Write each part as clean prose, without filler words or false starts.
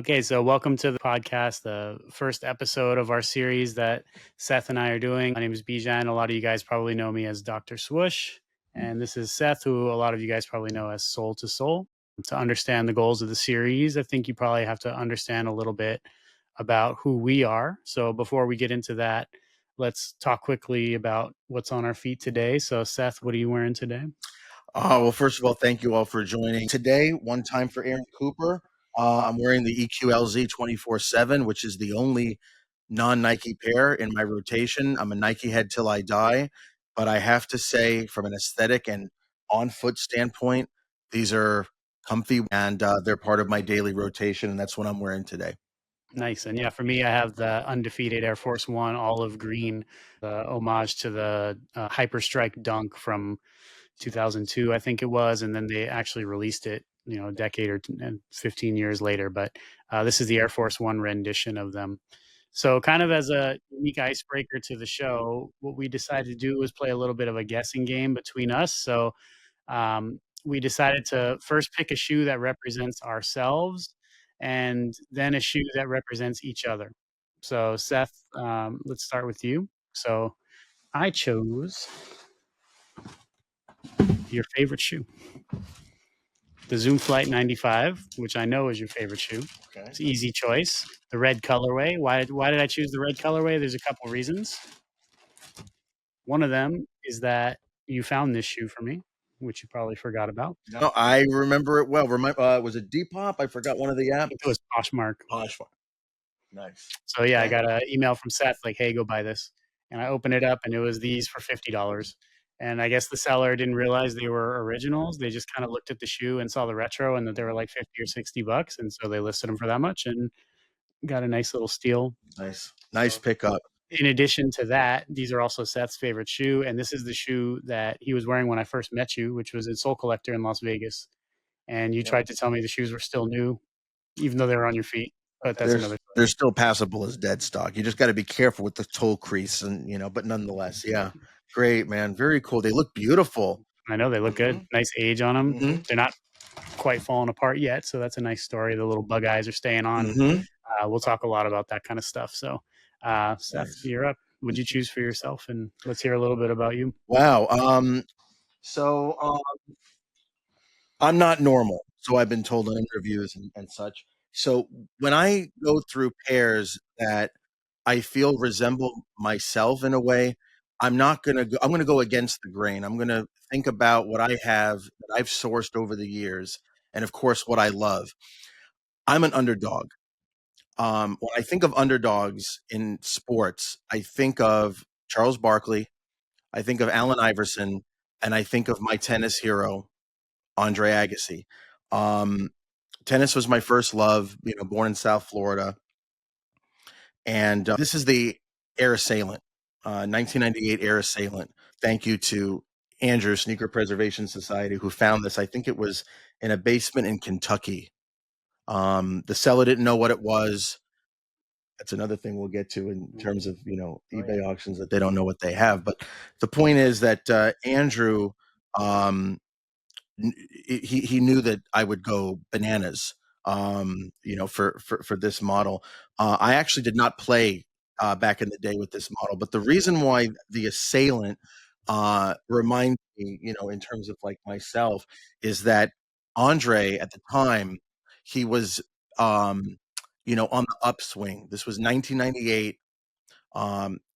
Okay, so welcome to the podcast, the first episode of our series that Seth and I are doing. My name is Bijan. A lot of you guys probably know me as Dr. Swoosh. And this is Seth, who a lot of you guys probably know as Soul to Soul. To understand the goals of the series, I think you probably have to understand a little bit about who we are. So before we get into that, let's talk quickly about what's on our feet today. So Seth, what are you wearing today? Well, first of all, thank you all for joining today. One time for Aaron Cooper. I'm wearing the EQLZ 24/7, which is the only non-Nike pair in my rotation. I'm a Nike head till I die, but I have to say, from an aesthetic and on-foot standpoint, these are comfy and they're part of my daily rotation, and that's what I'm wearing today. Nice. And yeah, for me, I have the undefeated Air Force One olive green, the homage to the Hyper Strike Dunk from 2002, I think it was. And then they actually released it, a decade or 15 years later. But this is the Air Force One rendition of them. So, kind of as a unique icebreaker to the show, what we decided to do was play a little bit of a guessing game between us. So, we decided to first pick a shoe that represents ourselves and then a shoe that represents each other. So, Seth, let's start with you. So, I chose your favorite shoe, the Zoom Flight 95, which I know is your favorite shoe. Okay. It's an easy choice. The red colorway. Why did I choose the red colorway? There's a couple reasons. One of them is that you found this shoe for me, which you probably forgot about. No, I remember it well. Was it Depop? I forgot one of the apps. It was Poshmark. Poshmark. Nice. So yeah, I got an email from Seth like, "Hey, go buy this," and I opened it up, and it was these for $50. And I guess the seller didn't realize they were originals. They just kind of looked at the shoe and saw the retro, and that they were like 50 or $60, and so they listed them for that much and got a nice little steal. Nice pickup. In addition to that, these are also Seth's favorite shoe, and this is the shoe that he was wearing when I first met you, which was at Soul Collector in Las Vegas. And you tried to tell me the shoes were still new, even though they were on your feet. But that's another. They're still passable as dead stock. You just got to be careful with the toe crease, and but nonetheless, yeah, great, man, very cool. They look beautiful. I know they look good. Nice age on them. They're not quite falling apart yet, so that's a nice story. The little bug eyes are staying on. We'll talk a lot about that kind of stuff. So, Seth, you're up. What'd you choose for yourself? And let's hear a little bit about you. Wow. I'm not normal, so I've been told in interviews and such. So when I go through pairs that I feel resemble myself in a way, I'm gonna go against the grain. I'm gonna think about what I have that I've sourced over the years, and of course what I love. I'm an underdog. When I think of underdogs in sports, I think of Charles Barkley, I think of Allen Iverson, and I think of my tennis hero, Andre Agassi. Tennis was my first love, born in South Florida. And this is the Air Assailant, 1998 Air Assailant. Thank you to Andrew, Sneaker Preservation Society, who found this. I think it was in a basement in Kentucky. The seller didn't know what it was. That's another thing we'll get to in terms of, eBay auctions, that they don't know what they have. But the point is that Andrew, he knew that I would go bananas, for this model. I actually did not play back in the day with this model, but the reason why the Assailant reminds me, in terms of like myself, is that Andre at the time, he was, on the upswing. This was 1998.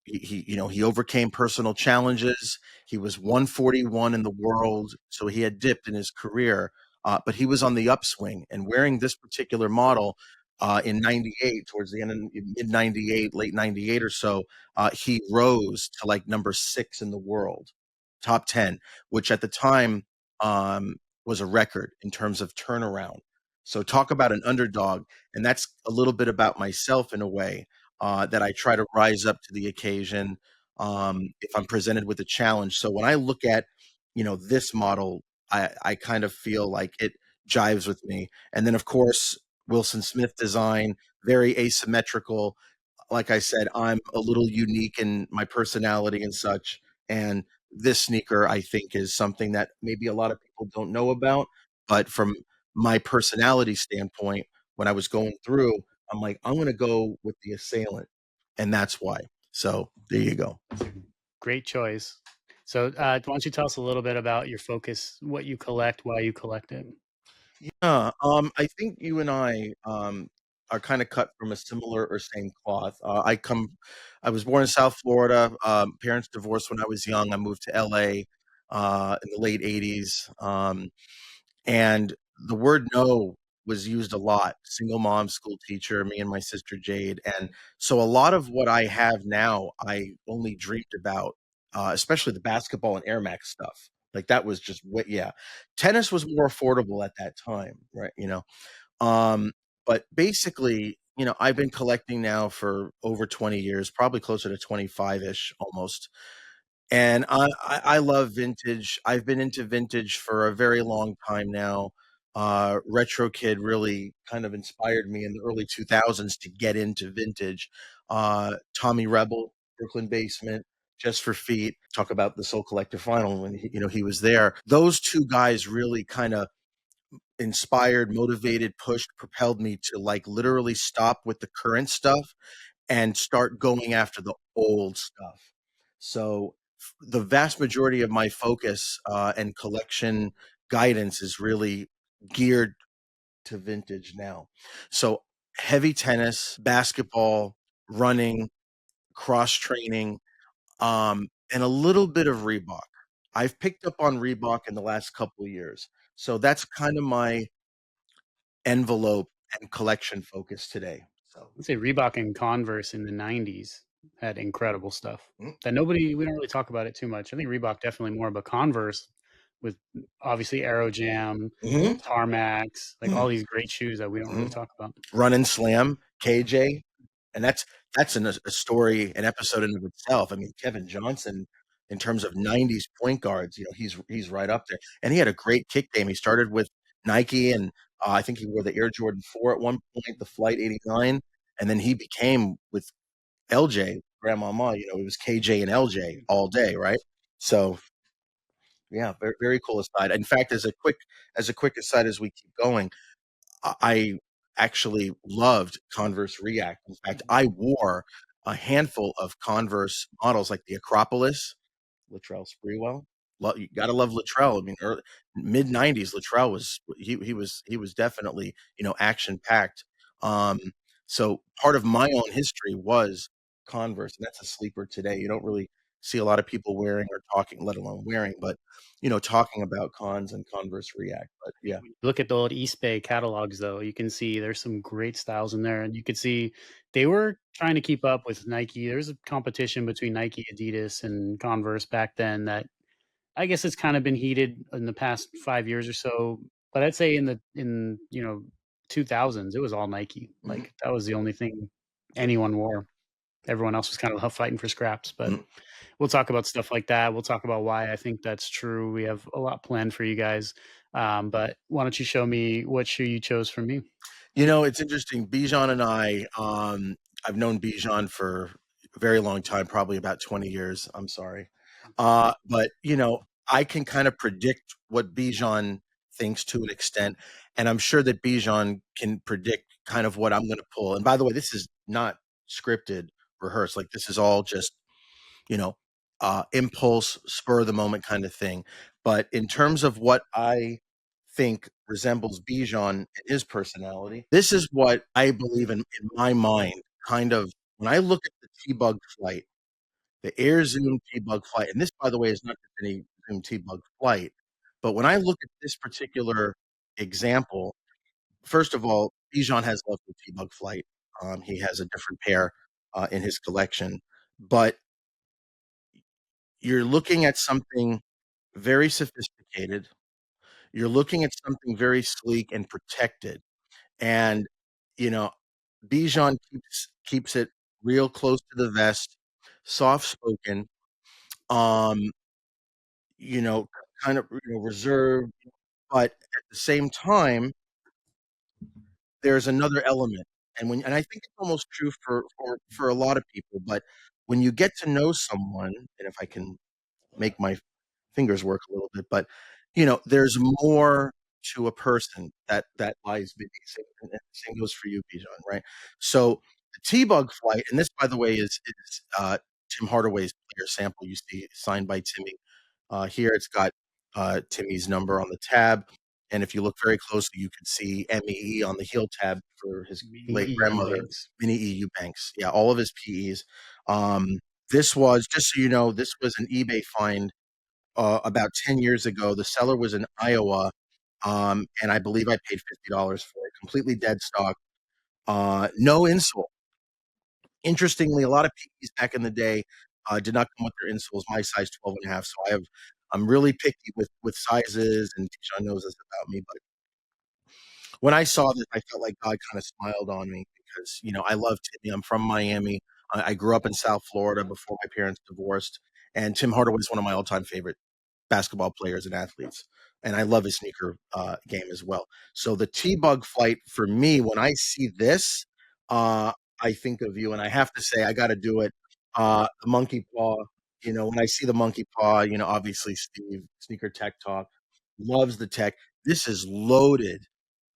He overcame personal challenges. He was 141 in the world, so he had dipped in his career, but he was on the upswing. And wearing this particular model in '98, towards the end of mid '98, late '98 or so, he rose to like number 6 in the world, top 10, which at the time was a record in terms of turnaround. So talk about an underdog, and that's a little bit about myself in a way. That I try to rise up to the occasion if I'm presented with a challenge. So when I look at, this model, I kind of feel like it jives with me. And then, of course, Wilson Smith design, very asymmetrical. Like I said, I'm a little unique in my personality and such. And this sneaker, I think, is something that maybe a lot of people don't know about. But from my personality standpoint, when I was going through, I'm like, I'm gonna go with the Assailant, and that's why. So there you go. Great choice. So, why don't you tell us a little bit about your focus, what you collect, why you collect it? Yeah, I think you and I are kind of cut from a similar or same cloth. I was born in South Florida. Parents divorced when I was young. I moved to LA in the late '80s, and the word no was used a lot. Single mom, school teacher, me and my sister Jade, and so a lot of what I have now, I only dreamed about, especially the basketball and Air Max stuff. Like that was just yeah. Tennis was more affordable at that time, right? Um, but basically, I've been collecting now for over 20 years, probably closer to 25-ish almost. And I love vintage. I've been into vintage for a very long time now. Retro Kid really kind of inspired me in the early 2000s to get into vintage. Tommy Rebel, Brooklyn Basement, Just for Feet. Talk about the Soul Collector Final when he was there. Those two guys really kind of inspired, motivated, pushed, propelled me to like literally stop with the current stuff and start going after the old stuff. So the vast majority of my focus and collection guidance is really geared to vintage now. So heavy tennis, basketball, running, cross training, and a little bit of Reebok. I've picked up on Reebok in the last couple of years. So that's kind of my envelope and collection focus today. So Let's say Reebok and Converse in the '90s had incredible stuff mm, that we don't really talk about it too much. I think Reebok definitely more, but Converse with obviously Aero Jam, mhm, Tarmacs, like all mhm, these great shoes that we don't really mhm. talk about. Run and Slam, KJ, and that's a story, an episode in of itself. I mean, Kevin Johnson, in terms of '90s point guards, he's right up there, and he had a great kick game. He started with Nike, and I think he wore the Air Jordan 4 at one point, the Flight 89, and then he became with LJ, Grandmama. It was KJ and LJ all day, right? So yeah, very, very cool aside. In fact, as a quick aside, as we keep going, I actually loved Converse React. In fact, I wore a handful of Converse models like the Acropolis, Latrell Sprewell. You gotta love Latrell. I mean, mid '90s, Latrell he was definitely action packed. Um, so part of my own history was Converse, and that's a sleeper today. You don't really see a lot of people wearing or talking, let alone wearing, but talking about Cons and Converse React. But yeah. When you look at the old East Bay catalogs, though, you can see there's some great styles in there, and you could see they were trying to keep up with Nike. There's a competition between Nike, Adidas, and Converse back then that I guess it's kind of been heated in the past 5 years or so, but I'd say in 2000s, it was all Nike. Mhm. Like, that was the only thing anyone wore. Everyone else was kind of fighting for scraps, but Mhm. we'll talk about stuff like that. We'll talk about why I think that's true. We have a lot planned for you guys. But why don't you show me what shoe you chose for me? It's interesting. Bijan and I've known Bijan for a very long time, probably about 20 years. I'm sorry. But, I can kind of predict what Bijan thinks to an extent. And I'm sure that Bijan can predict kind of what I'm going to pull. And by the way, this is not scripted, rehearsed. Like this is all just you know, impulse, spur of the moment kind of thing. But in terms of what I think resembles Bijan and his personality, this is what I believe in my mind. Kind of when I look at the T-Bug flight, the Air Zoom T-Bug flight, and this, by the way, is not just any Zoom T-Bug flight, but when I look at this particular example, first of all, Bijan has love for T-Bug flight. He has a different pair in his collection, but you're looking at something very sophisticated. You're looking at something very sleek and protected. And, you know, Bijan keeps it real close to the vest, soft spoken, um, you know, kind of reserved, but at the same time, there's another element. And I think it's almost true for a lot of people, but when you get to know someone, and if I can make my fingers work a little bit, but there's more. to a person that lies beneath it, and the same goes for you, Bijan, right? So the T-Bug flight, and this, by the way, is Tim Hardaway's player sample. You see signed by Timmy. Here it's got Timmy's number on the tab, and if you look very closely, you can see MEE on the heel tab for his Mini late E grandmother, Eubanks. Minnie E. Eubanks. Yeah, all of his PEs. This was, just so you know, this was an eBay find about 10 years ago. The seller was in Iowa, and I believe I paid $50 for it. Completely dead stock, no insole. Interestingly, a lot of PEs back in the day did not come with their insoles. My size 12 and a half, so I'm really picky with sizes, and John knows this about me. But when I saw this, I felt like God kind of smiled on me because, I love Timmy. I'm from Miami. I grew up in South Florida before my parents divorced, and Tim Hardaway is one of my all-time favorite basketball players and athletes. And I love his sneaker game as well. So the T-Bug flight for me, when I see this, uh, I think of you, and I have to say, I got to do it. The monkey paw, when I see the monkey paw, obviously Steve, Sneaker Tech Talk, loves the tech. This is loaded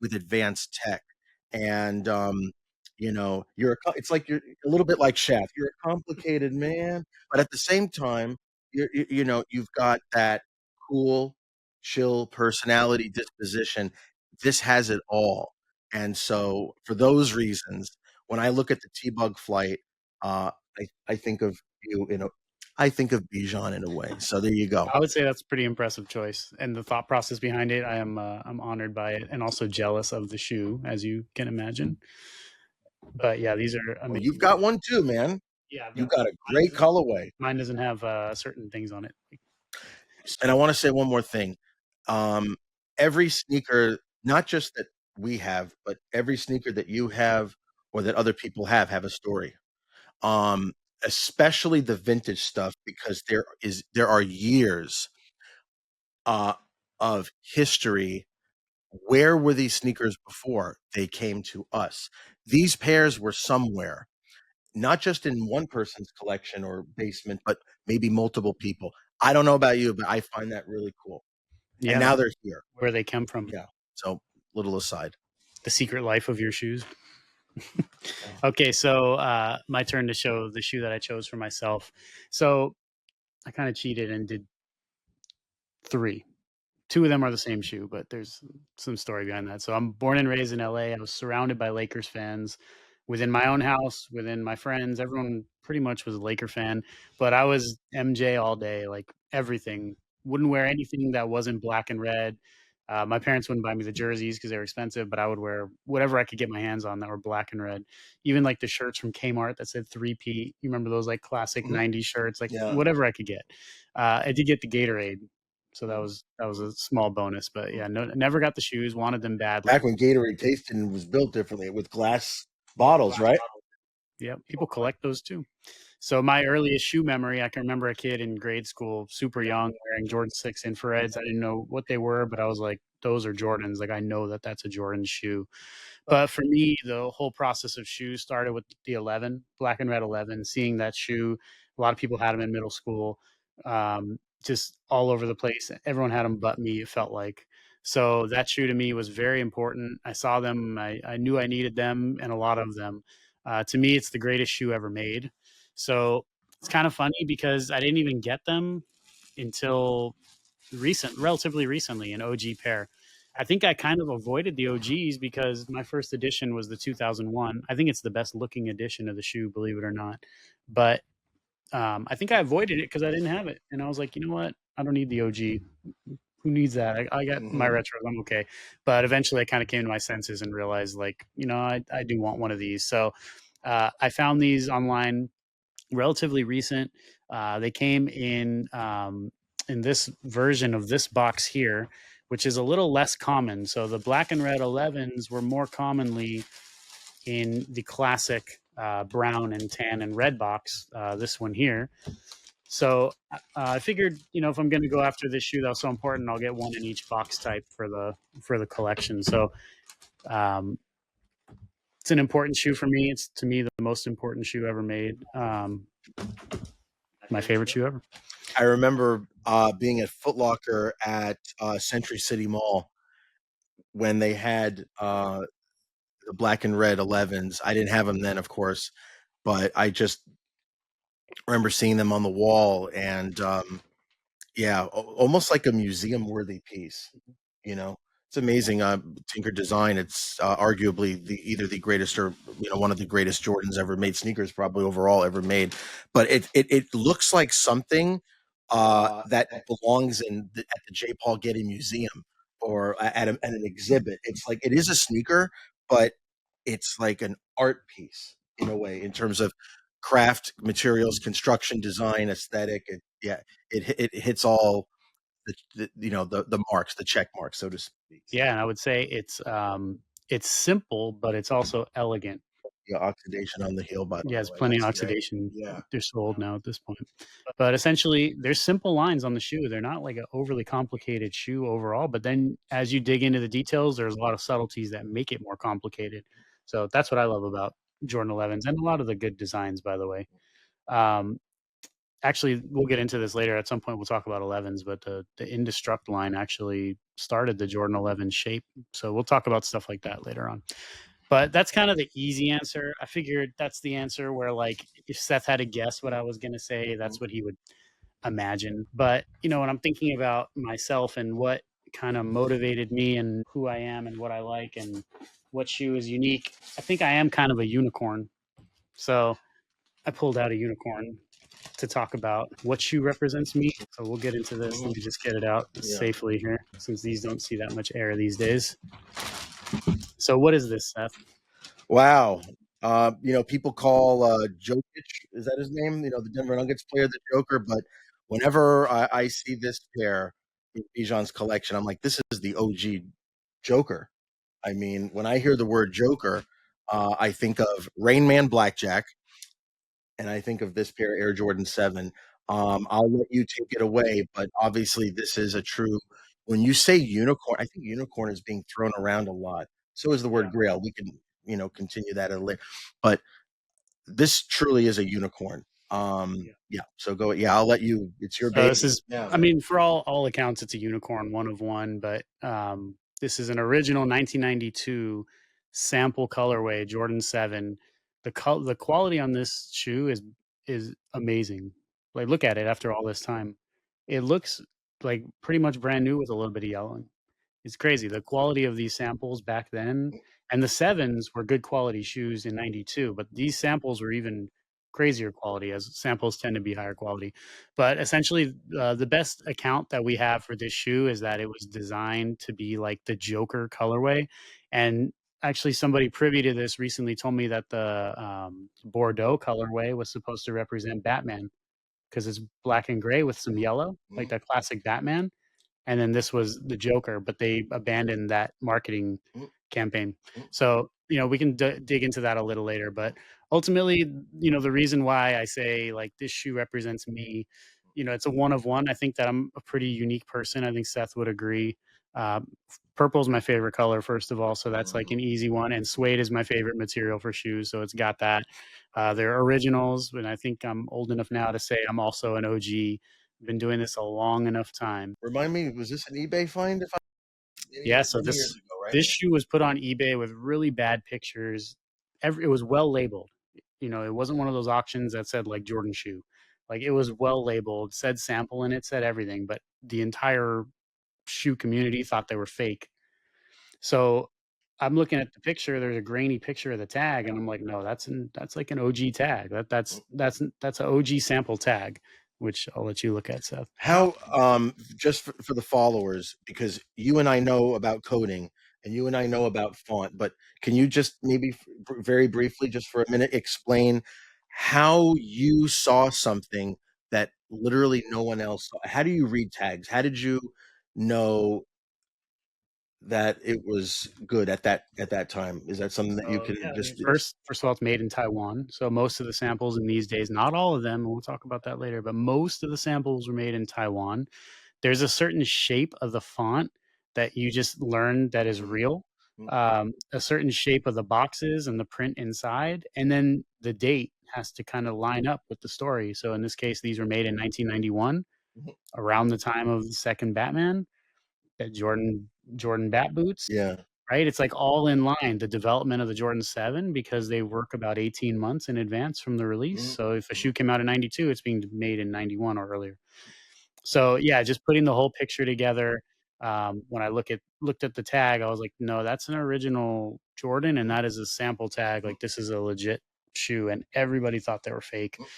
with advanced tech. And, it's like you're a little bit like Shaft. You're a complicated man, but at the same time, you've got that cool, chill personality disposition. This has it all. And so for those reasons, when I look at the T-Bug flight, uh, I think of you I think of Bijan in a way. So there you go. I would say that's a pretty impressive choice, and the thought process behind it, I'm honored by it, and also jealous of the shoe, as you can imagine. But yeah, these are Well, amazing. you've got one too, man. Yeah, I've You got got a mine. great colorway. Mine doesn't have certain things on it. And I want to say one more thing. Um, every sneaker, not just that we have, but every sneaker that you have or that other people have a story. Um, Especially the vintage stuff, because there are years uh, of history. Where were these sneakers before they came to us? These pairs were somewhere, not just in one person's collection or basement, but maybe multiple people. I don't know about you, but I find that really cool. And Yeah, now they're here. where they come from. Yeah. So, little aside. The secret life of your shoes. Okay, so my turn to show the shoe that I chose for myself. So I kind of cheated and did three. Two of them are the same shoe, but there's some story behind that. So I'm born and raised in LA. I was surrounded by Lakers fans within my own house, within my friends. Everyone pretty much was a Laker fan, but I was MJ all day, like everything. Wouldn't wear anything that wasn't black and red. My parents wouldn't buy me the jerseys because they were expensive, but I would wear whatever I could get my hands on that were black and red. Even like the shirts from Kmart that said 3P. You remember those like classic Mhm. 90s shirts, like Yeah. whatever I could get. I did get the Gatorade, so that was a small bonus. But yeah, no, never got the shoes. Wanted them badly. Back when Gatorade tasted and was built differently with glass bottles, right? Yeah, people collect those too. So my earliest shoe memory, I can remember a kid in grade school, super young, wearing Jordan 6 infrareds. I didn't know what they were, but I was like, those are Jordans. Like I know that that's a Jordan shoe. But for me, the whole process of shoes started with the 11, black and red 11, seeing that shoe. A lot of people had them in middle school, just all over the place. Everyone had them but me, it felt like. So that shoe to me was very important. I saw them, I knew I needed them, and a lot of them. To me, it's the greatest shoe ever made. So it's kind of funny because I didn't even get them until relatively recently, an OG pair. I think I kind of avoided the OGs because my first edition was the 2001. I think it's the best looking edition of the shoe, believe it or not. But I think I avoided it because I didn't have it, and I was like, you know what? I don't need the OG. Who needs that? I got my Mhm. retros. I'm okay. But eventually, I kind of came to my senses and realized, like, I do want one of these. So I found these online, relatively recent. They came in this version of this box here, which is a little less common. So the black and red 11s were more commonly in the classic brown and tan and red box. This one here. So I figured, if I'm going to go after this shoe that was so important, I'll get one in each box type for the collection. So um, it's an important shoe for me. It's to me the most important shoe ever made. My favorite shoe ever. I remember being at Foot Locker at Century City Mall, when they had the black and red 11s. I didn't have them then, of course, but I just remember seeing them on the wall, and yeah, almost like a museum worthy piece. You know, it's amazing. Tinker Design. It's arguably either the greatest or one of the greatest Jordans ever made. Sneakers probably overall ever made. But it looks like something that belongs at the J. Paul Getty Museum or at an exhibit. It's like it is a sneaker, but it's like an art piece in a way in terms of craft, materials, construction, design, aesthetic. Yeah, it hits all the marks, the check marks, so to speak. Yeah, and I would say it's simple, but it's also elegant. Yeah, oxidation on the heel, by Yeah, the it's way. plenty of That's great. oxidation. Yeah. They're so old now at this point. But essentially, there's simple lines on the shoe. They're not like an overly complicated shoe overall. But then as you dig into the details, there's a lot of subtleties that make it more complicated. So that's what I love about Jordan 11s and a lot of the good designs, by the way. Um, Actually, we'll get into this later. At some point, we'll talk about 11s, but the Indestruct line actually started the Jordan 11 shape. So we'll talk about stuff like that later on. But that's kind of the easy answer. I figured that's the answer where, like, if Seth had to guess what I was going to say, that's what he would imagine. But, when I'm thinking about myself and what kind of motivated me and who I am and what I like and what shoe is unique, I think I am kind of a unicorn. So I pulled out a unicorn to talk about what shoe represents me. So we'll get into this. Let me just get it out safely here, since these don't see that much air these days. So what is this, Seth? Wow. People call Jokic, is that his name? The Denver Nuggets player, the Joker. But whenever I see this pair in Bijan's collection, I'm like, this is the OG Joker. I mean, when I hear the word Joker, I think of Rain Man Blackjack, and I think of this pair, Air Jordan 7. I'll let you take it away, but obviously this is a true. When you say unicorn, I think unicorn is being thrown around a lot. So is the word grail. We can, continue that a later. But this truly is a unicorn. Yeah. So go. Yeah, I'll let you. It's your So baby. this is, Yeah. I mean, for all accounts, it's a unicorn, one of one. But this is an original 1992 sample colorway Jordan 7. The quality on this shoe is amazing. Like, look at it after all this time. It looks like pretty much brand new with a little bit of yellowing. It's crazy. The quality of these samples back then, and the sevens were good quality shoes in 92, but these samples were even crazier quality, as samples tend to be higher quality. But essentially, the best account that we have for this shoe is that it was designed to be like the Joker colorway. And actually, somebody privy to this recently told me that the Bordeaux colorway was supposed to represent Batman, because it's black and gray with some yellow, like the classic Batman. And then this was the Joker, but they abandoned that marketing campaign. So, we can dig into that a little later, but ultimately, the reason why I say like this shoe represents me, it's a one of one. I think that I'm a pretty unique person. I think Seth would agree. Purple is my favorite color, first of all, so that's like an easy one. And suede is my favorite material for shoes, so it's got that. They're originals, and I think I'm old enough now to say I'm also an OG. Been doing this a long enough time. Remind me, was this an eBay find? If I Yeah, so many years ago, right? this shoe was put on eBay with really bad pictures. It was well labeled. It wasn't one of those auctions that said like Jordan shoe. Like, it was well labeled, said sample in it, said everything, but the entire shoe community thought they were fake. So I'm looking at the picture. There's a grainy picture of the tag, and I'm like, no, that's like an OG tag. That's an OG sample tag, which I'll let you look at, Seth. How, just for the followers, because you and I know about coding and you and I know about font, but can you just maybe very briefly, just for a minute, explain how you saw something that literally no one else saw? How do you read tags? How did you know that it was good at that time? Is that something that you can just First of all, it's made in Taiwan. So most of the samples in these days, not all of them, and we'll talk about that later, but most of the samples were made in Taiwan. There's a certain shape of the font that you just learn that is real. A certain shape of the boxes and the print inside, and then the date has to kind of line up with the story. So in this case, these were made in 1991, around the time of the second Batman. that Jordan bat boots, Yeah. right? It's like all in line, the development of the Jordan 7, because they work about 18 months in advance from the release. Mhm, So if a mhm, shoe came out in 92, it's being made in 91 or earlier. So yeah, just putting the whole picture together. When I looked at the tag, I was like, no, that's an original Jordan, and mhm, that is a sample tag. mhm, Like this is a legit shoe, and everybody thought they were fake. mhm,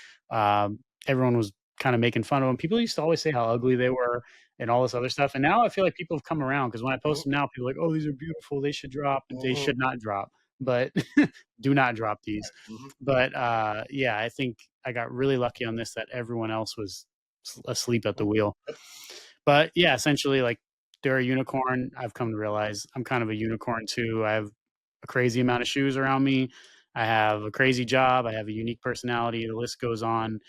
Everyone was kind of making fun of them. People used to always say how ugly they were and all this other stuff. And now I feel like people have come around because when I mhm, post them now, people are like, oh, these are beautiful. They should drop. They mhm, should not drop, but do not drop these. mhm, But yeah, I think I got really lucky on this that everyone else was asleep at the mhm. wheel. Yep. But yeah, essentially, like they're a unicorn. I've come to realize I'm kind of a unicorn too. I have a crazy amount of shoes around me. I have a crazy job. I have a unique personality. The list goes on.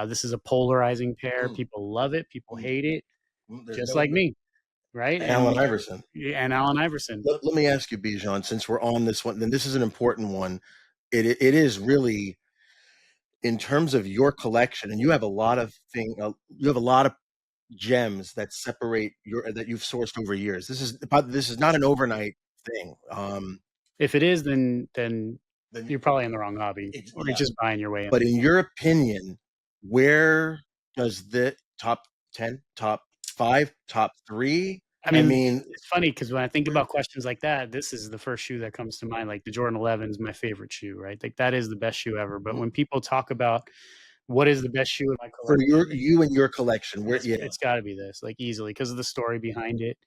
This is a polarizing pair. Mm, People love it. People mm, hate it, There's just no like in me, right? Allen Iverson. And Allen Iverson. Let me ask you, Bijan, since we're on this one, then this is an important one. It is really in terms of your collection, and you have a lot of you have a lot of gems that separate your that you've sourced over years. This is not an overnight thing. If it is, then Then you're probably in the wrong hobby, it's or you're just buying your way But in. in your opinion, where does the top 10, top 5, top 3? I I mean, mean, it's funny because when I think where about questions like that, this is the first shoe that comes to mind. Like the Jordan 11 is my favorite shoe, right? Like that is the best shoe ever. But mhm, when people talk about what is the best shoe in my for collection, you and your collection, where yeah. it's got to be this, like easily, because of the story behind it,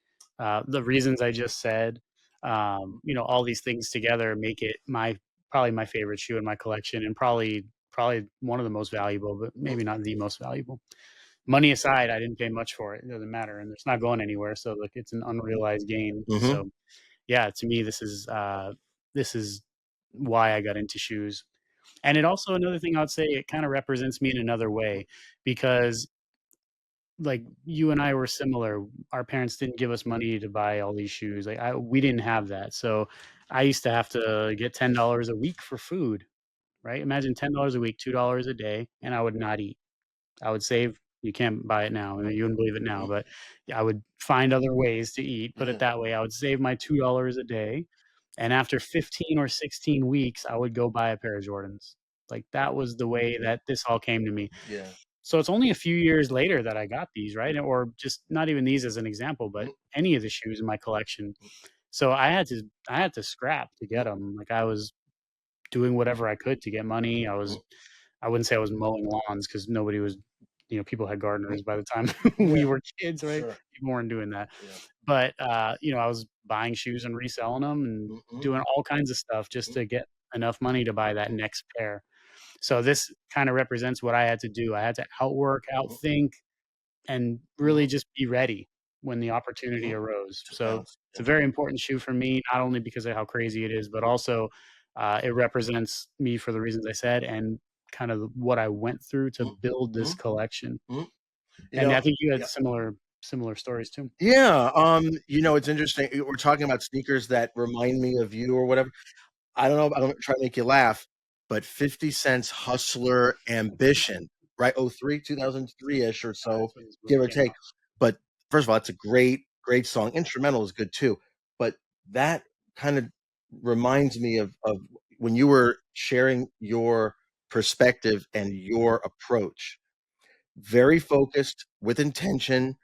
the reasons I just said. All these things together make it my probably my favorite shoe in my collection, and probably one of the most valuable, but maybe not the most valuable. Money aside, I didn't pay much for it. It doesn't matter, and it's not going anywhere. So like, it's an unrealized gain. Mhm, So yeah, to me, this is why I got into shoes. And it also another thing I would say, it kind of represents me in another way because like you and I were similar. Our parents didn't give us money to buy all these shoes. Like we didn't have that. So I used to have to get $10 a week for food, right? Imagine $10 a week, $2 a day, and I would not eat. I would save. You can't buy it now. I mean, you wouldn't believe it now, mhm, but I would find other ways to eat. Put it mhm, that way. I would save my $2 a day, and after 15 or 16 weeks, I would go buy a pair of Jordans. Like that was the way mhm, that this all came to me. yeah, So it's only a few years later that I got these, right? Or just not even these as an example, but mhm, any of the shoes in my collection. So I had to scrap to get them. Like I was doing whatever I could to get money. mhm, I wouldn't say I was mowing lawns because nobody was, people had mhm, gardeners by the time we yeah, were kids, right? sure, People weren't doing that. yeah, But, I was buying shoes and reselling them and mhm, doing all kinds of stuff just mhm, to get enough money to buy that mhm, next pair. So this kind of represents what I had to do. I had to outwork, mhm, outthink, and really mhm, just be ready when the opportunity mhm, arose. to So pounce, it's yeah, a very important shoe for me, not only because of how crazy it is, but also it represents me for the reasons I said and kind of what I went through to mhm, build this mhm, collection. mhm. You And I know think you had yeah. similar stories too. Yeah, it's interesting, we're talking about sneakers that remind me of you or whatever. I don't know, I'm gonna try to make you laugh, but 50 Cent's Hustler Ambition, right? Oh 03, 2003-ish or so, That's when this movie give or came take. out. But first of all, it's a great, great song. Instrumental is good too. But that kind of reminds me of when you were sharing your perspective and your approach. Very focused, with intention,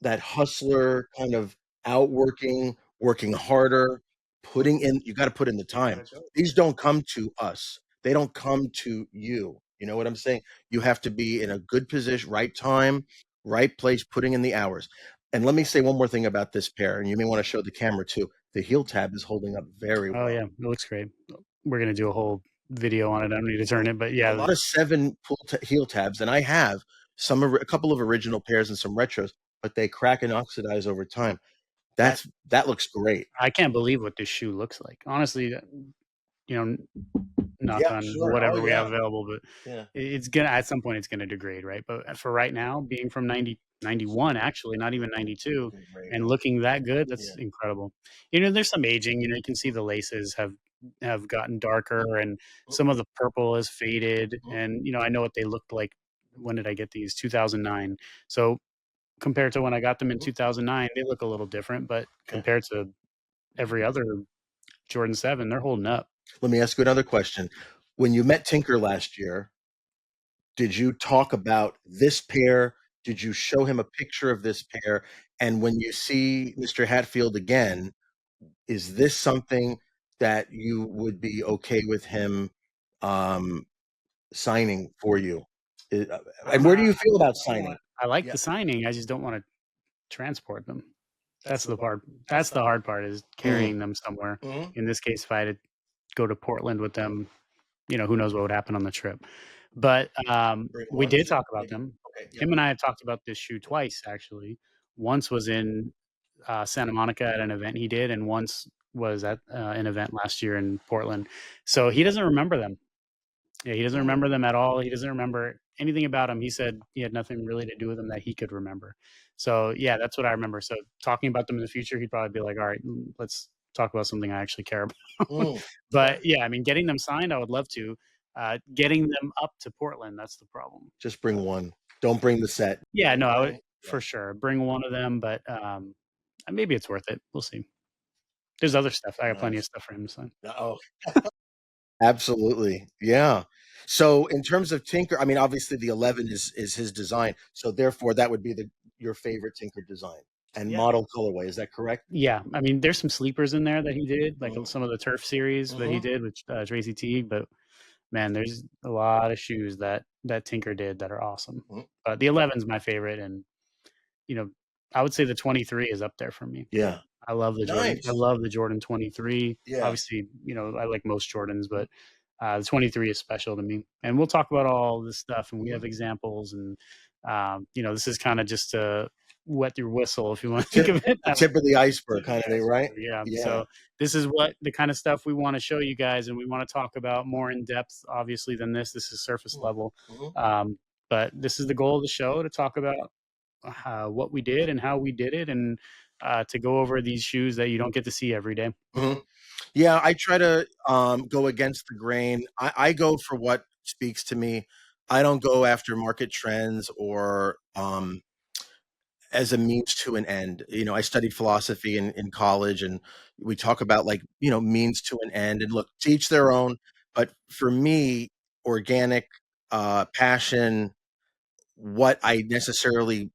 that hustler kind of outworking, working harder, putting in you gotta put in the You time. gotta show it. These don't come to us. They don't come to you. You know what I'm saying? You have to be in a good position, right time, right place, putting in the hours. And let me say one more thing about this pair, and you may wanna show the camera too. The heel tab is holding up very Oh well. yeah, it looks great. We're gonna do a whole video on it. I don't need to A turn it, but a yeah, lot of 7 heel tabs, and I have a couple of original pairs and some retros, but they crack and oxidize over time. that That looks great. I can't believe what this shoe looks like. Honestly, you know, knock Yeah, on sure. Oh, whatever we have yeah. available, but Yeah. it's gonna at some point it's gonna degrade, right? But for right now, being from 91, actually, not even 92, Looking great. and looking that good, Yeah. that's incredible. There's some aging, you can see the laces have gotten darker and Mm, some of the purple has faded. mhm, And I know what they looked like. When did I get these? 2009. So compared to when I got them in Mhm. 2009, they look a little different, but Okay. compared to every other Jordan 7, they're holding up. Let me ask you another question. When you met Tinker last year, did you talk about this pair? Did you show him a picture of this pair? And when you see Mr. Hatfield again, is this something that you would be okay with him um, signing for you? And where do you feel about signing? I like Yeah. the signing, I just don't wanna transport them. That's the part. That's the hard part is Mhm, carrying them somewhere. mhm. In this case, if I had to go to Portland with them, who knows what would happen on the trip. But, Bring we one, did two, talk about maybe. them. Okay, yeah. Him and I have talked about this shoe twice, actually. Once was in, Santa Monica at an event he did, and once was at, an event last year in Portland. So he doesn't remember them. Yeah, he doesn't Mm, remember them at all. He doesn't remember anything about them. He said he had nothing really to do with them that he could remember. So yeah, that's what I remember. So talking about them in the future, he'd probably be like, "All right, let's talk about something I actually care about." okay. But yeah, I mean, getting them signed, I would love to. Getting them up to Portland, that's the problem. Just bring one. Don't bring the set. Yeah, no, I would Right? Yeah. for sure bring one of them, but maybe it's worth it. We'll see. There's other stuff. I got plenty of Nice. stuff for him to sign. Oh, absolutely. Yeah. So in terms of Tinker, I mean, obviously the 11 is his design. So therefore, that would be the your favorite Tinker design and Yeah. model colorway. Is that correct? Yeah, I mean, there's some sleepers in there that he did, like Mm, some of the Turf series that he mhm, did with Tracy Teague. But man, there's a lot of shoes that Tinker did that are awesome. mhm. But the 11's my favorite, and you know, I would say the 23 is up there for me. Yeah. I love the Jordan. I Nice. love the Jordan 23. Yeah. Obviously, I like most Jordans, but the 23 is special to me. And we'll talk about all this stuff, and we Mhm. have examples, and this is kind of just to wet your whistle, if you want to think Tip of it. the tip of the iceberg Tip of kind the of thing, right? iceberg, yeah. Yeah. So this is what the kind of stuff we want to show you guys, and we want to talk about more in depth, obviously, than this. This is surface Mhm, level, mhm, um, but this is the goal of the show to talk about what we did and how we did it, and to go over these shoes that you don't get to see every day. mhm. Yeah, I try to go against the grain. I go for what speaks to me. I don't go after market trends or as a means to an end. I studied philosophy in college, and we talk about like, means to an end. And look, to each their own. But for me, organic passion, what I necessarily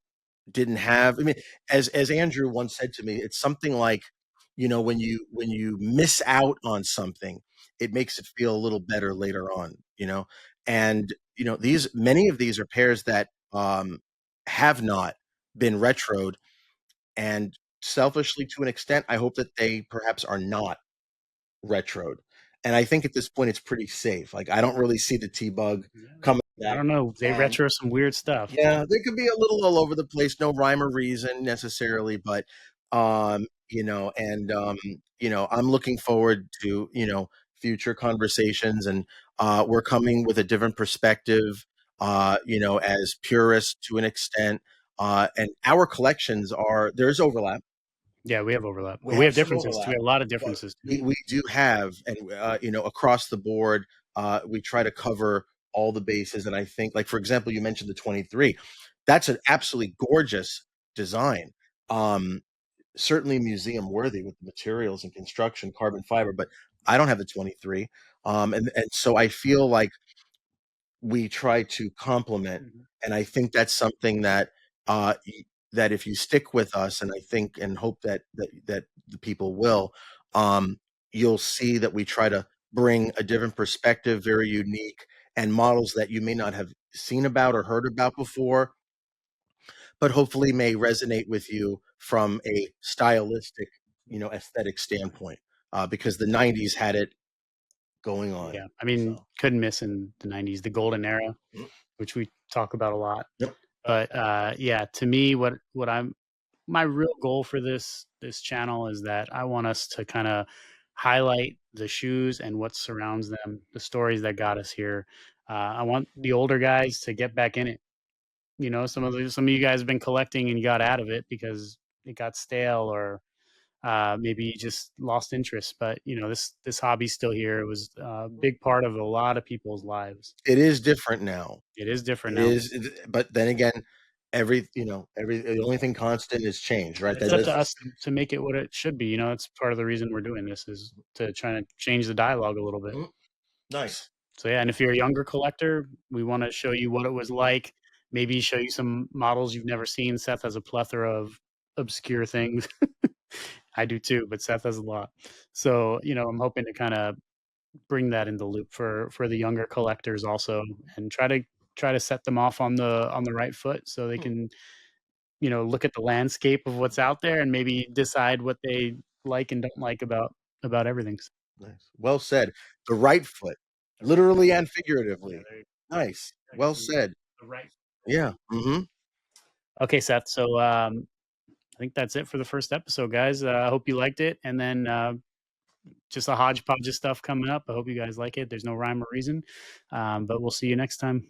didn't have. I mean, as Andrew once said to me, it's something like, when you miss out on something, it makes it feel a little better later on. And these many of these are pairs that have not been retroed, and selfishly to an extent, I hope that they perhaps are not retroed. And I think at this point it's pretty safe. Like I don't really see the T-Bug Yeah. coming I back. don't know. They And retro some weird stuff. yeah, they could be a little all over the place, no rhyme or reason necessarily, but I'm looking forward to, future conversations, and we're coming with a different perspective, as purists to an extent. And our collections there's overlap. Yeah, we have overlap, We but we have have some differences too. We overlap, have a lot of but differences too. we do have, and across the board, we try to cover all the bases. And I think, like for example, you mentioned the 23. That's an absolutely gorgeous design. Um, Certainly museum worthy with the materials and construction, carbon fiber. But I don't have the 23, and so I feel like we try to complement. Mhm. And I think that's something that that if you stick with us, and I think and hope that the people will, you'll see that we try to bring a different perspective, very unique, and models that you may not have seen about or heard about before, but hopefully may resonate with you from a stylistic, aesthetic standpoint, because the 90s had it going on. Yeah, I mean, So, couldn't miss in the '90s, the golden era, mm, which we talk about a lot. yep. But yeah, to me, what I'm my real goal for this channel is that I want us to kind of highlight the shoes and what surrounds them, the stories that got us here. I want the older guys to get back in it. Some of you guys have been collecting and you got out of it because it got stale, or maybe you just lost interest. But this hobby's still here. It was a big part of a lot of people's lives. It is different now. It is different It now. is, but then again, the only thing constant is change, right? It's up to us to make it what it should be. You know, that's part of the reason we're doing this, is to try to change the dialogue a little bit. Nice. So yeah, and if you're a younger collector, we want to show you what it was like. Maybe show you some models you've never seen. Seth has a plethora of obscure things. I do too, but Seth has a lot. So, you know, I'm hoping to kind of bring that in the loop for the younger collectors also, and try to set them off on the right foot so they can, you know, look at the landscape of what's out there and maybe decide what they like and don't like about everything. Nice. Well said. The right foot, literally and Yeah, figuratively. there you Nice. go. Well said. The right. Yeah. Mhm. Okay, Seth. So I think that's it for the first episode, guys. I hope you liked it. And then just a hodgepodge of stuff coming up. I hope you guys like it. There's no rhyme or reason. But we'll see you next time.